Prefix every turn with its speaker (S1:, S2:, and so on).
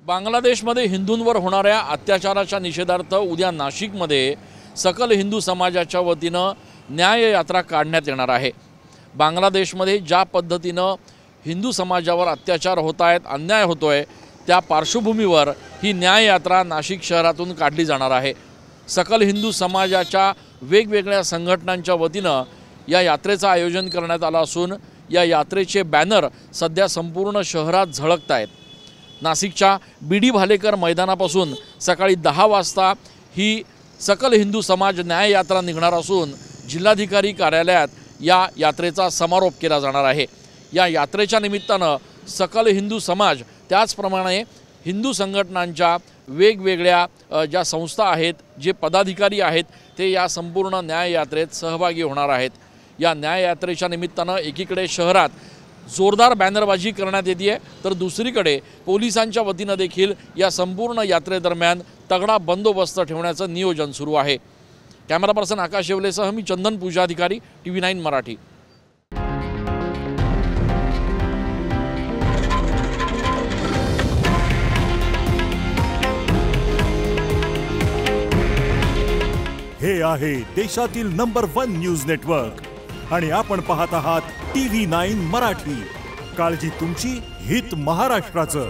S1: बांगलादेशमध्ये हिंदूंवर होणाऱ्या अत्याचाराच्या निषेधार्थ उद्या नाशिकमध्ये सकल हिंदू समाजाच्या वतीनं न्याय यात्रा काढण्यात येणार आहे। बांगलादेशमध्ये ज्या पद्धतीनं हिंदू समाजावर अत्याचार होत आहेत, अन्याय होतोय, त्या पार्श्वभूमीवर ही न्याय यात्रा नाशिक शहरातून काढली जाणार आहे। सकल हिंदू समाजाच्या वेगवेगळ्या संघटनांच्या वतीनं या यात्रेचं आयोजन करण्यात आलं असून या यात्रेचे बॅनर सध्या संपूर्ण शहरात झळकत आहेत। नाशिकच्या बीडी भालेकर मैदानापासून सकाळी 10 वाजता ही सकल हिंदू समाज न्याय यात्रा निघणार असून जिल्हाधिकारी कार्यालयात या यात्रेचा समारोप केला जाणार आहे। या यात्रेच्या निमित्तानं सकल हिंदू समाज त्याचप्रमाणे हिंदू संघटनांच्या वेगवेगळ्या ज्या संस्था आहेत, जे पदाधिकारी आहेत, ते या संपूर्ण न्याय यात्रेत सहभागी होणार आहेत। या न्याय यात्रेच्या निमित्तानं एकीकडे शहरात जोरदार बॅनरबाजी करण्यात येते, तर दुसरीकडे पोलिसांच्या वतीनं देखील या संपूर्ण यात्रेदरम्यान तगडा बंदोबस्त ठेवण्याचं नियोजन सुरू आहे। कॅमेरा पर्सन आकाश शेवलेसह मी चंदन पूजाधिकारी, TV9 मराठी।
S2: हे आहे देशातील नंबर 1 न्यूज नेटवर्क आणि आपण पाहत आहात TV9 मराठी। काळजी तुमची, हित महाराष्ट्राचं।